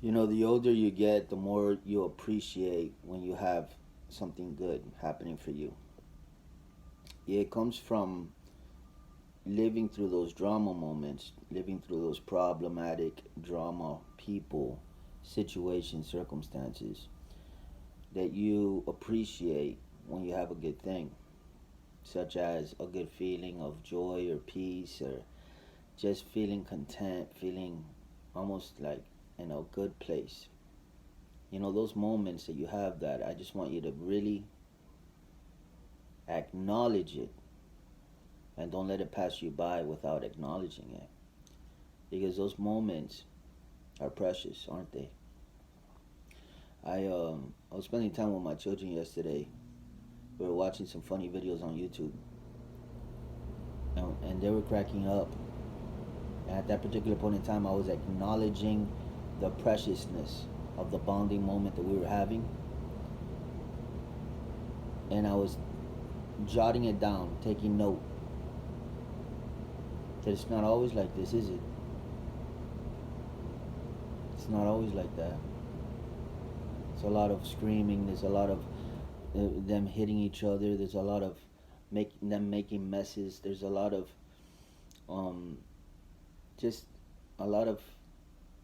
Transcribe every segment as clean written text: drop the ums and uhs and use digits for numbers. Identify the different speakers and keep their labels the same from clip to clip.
Speaker 1: You know, the older you get, the more you appreciate when you have something good happening for you. Yeah, it comes from living through those drama moments, living through those problematic drama, people, situations, circumstances that you appreciate when you have a good thing, such as a good feeling of joy or peace, or just feeling content, feeling almost like in a good place. You know, those moments that you have that, I just want you to really acknowledge it and don't let it pass you by without acknowledging it. Because those moments are precious, aren't they? I was spending time with my children yesterday. We were watching some funny videos on YouTube, and they were cracking up. And at that particular point in time, I was acknowledging the preciousness of the bonding moment that we were having, and I was jotting it down, taking note that it's not always like this, is it? It's not always like that. There's a lot of screaming. There's a lot of them hitting each other. There's a lot of making messes. There's a lot of um, just a lot of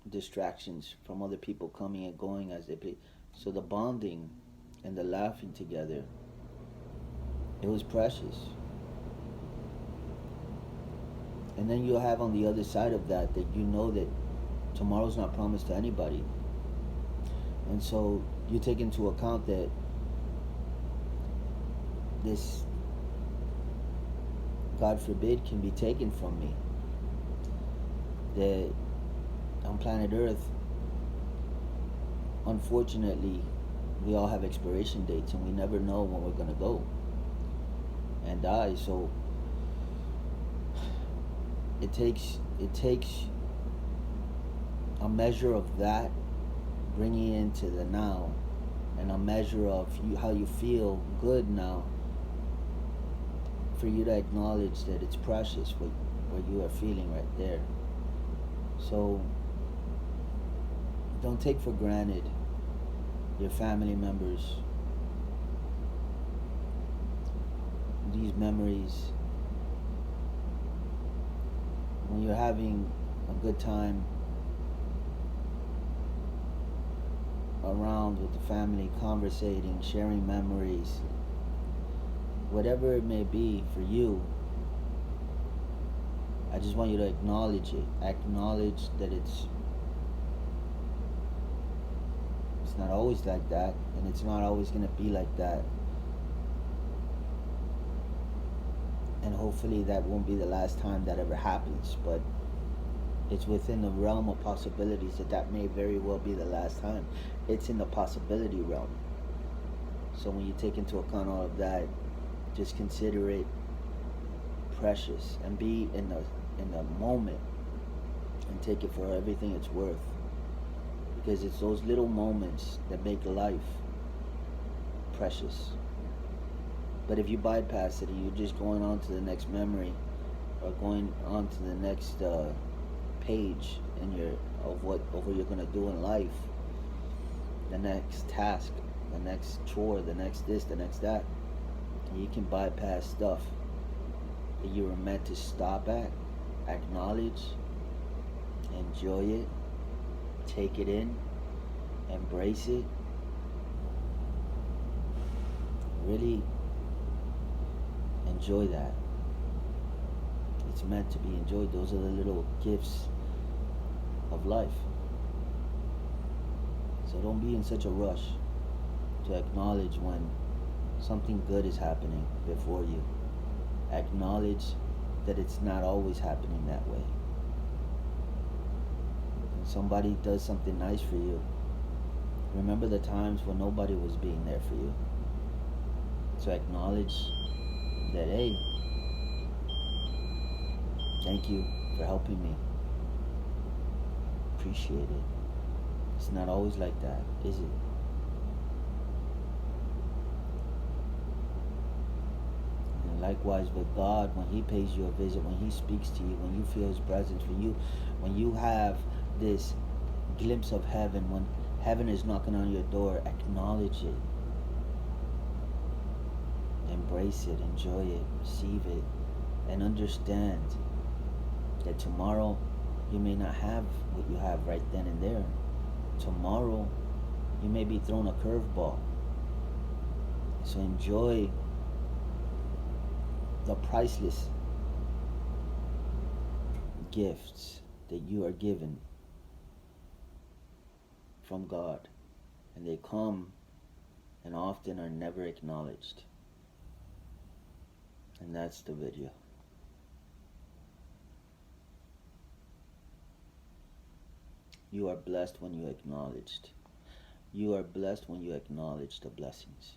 Speaker 1: distractions from other people coming and going as they play. So the bonding and the laughing together, it was precious. And then you'll have on the other side of that that you know that tomorrow's not promised to anybody. And so you take into account that this, God forbid, can be taken from me. That on planet Earth, unfortunately, we all have expiration dates and we never know when we're going to go and die. So it takes a measure of that, bringing it into the now, and a measure of how you feel good now, for you to acknowledge that it's precious what you are feeling right there. So don't take for granted your family members, these memories. When you're having a good time around with the family, conversating, sharing memories, whatever it may be for you, I just want you to acknowledge it. Acknowledge that it's not always like that, and it's not always going to be like that. And hopefully that won't be the last time that ever happens, but it's within the realm of possibilities that that may very well be the last time. It's in the possibility realm. So when you take into account all of that, just consider it precious and be in the moment and take it for everything it's worth, because it's those little moments that make life precious. But if you bypass it and you're just going on to the next memory or going on to the next page in your of what you're gonna do in life, the next task, the next chore, the next this, the next that, you can bypass stuff that you were meant to stop at, acknowledge, enjoy it, take it in, embrace it, really enjoy that. It's meant to be enjoyed. Those are the little gifts of life. So don't be in such a rush to acknowledge when something good is happening before you. Acknowledge that it's not always happening that way. When somebody does something nice for you, remember the times when nobody was being there for you. So acknowledge that, hey, thank you for helping me. Appreciate it. It's not always like that, is it? And likewise with God, when He pays you a visit, when He speaks to you, when you feel His presence, when you have this glimpse of heaven, when heaven is knocking on your door, acknowledge it, embrace it, enjoy it, receive it, and understand that tomorrow you may not have what you have right then and there. Tomorrow you may be thrown a curveball. So enjoy the priceless gifts that you are given from God, and they come and often are never acknowledged. And that's the video. You are blessed when you acknowledged. You are blessed when you acknowledge the blessings.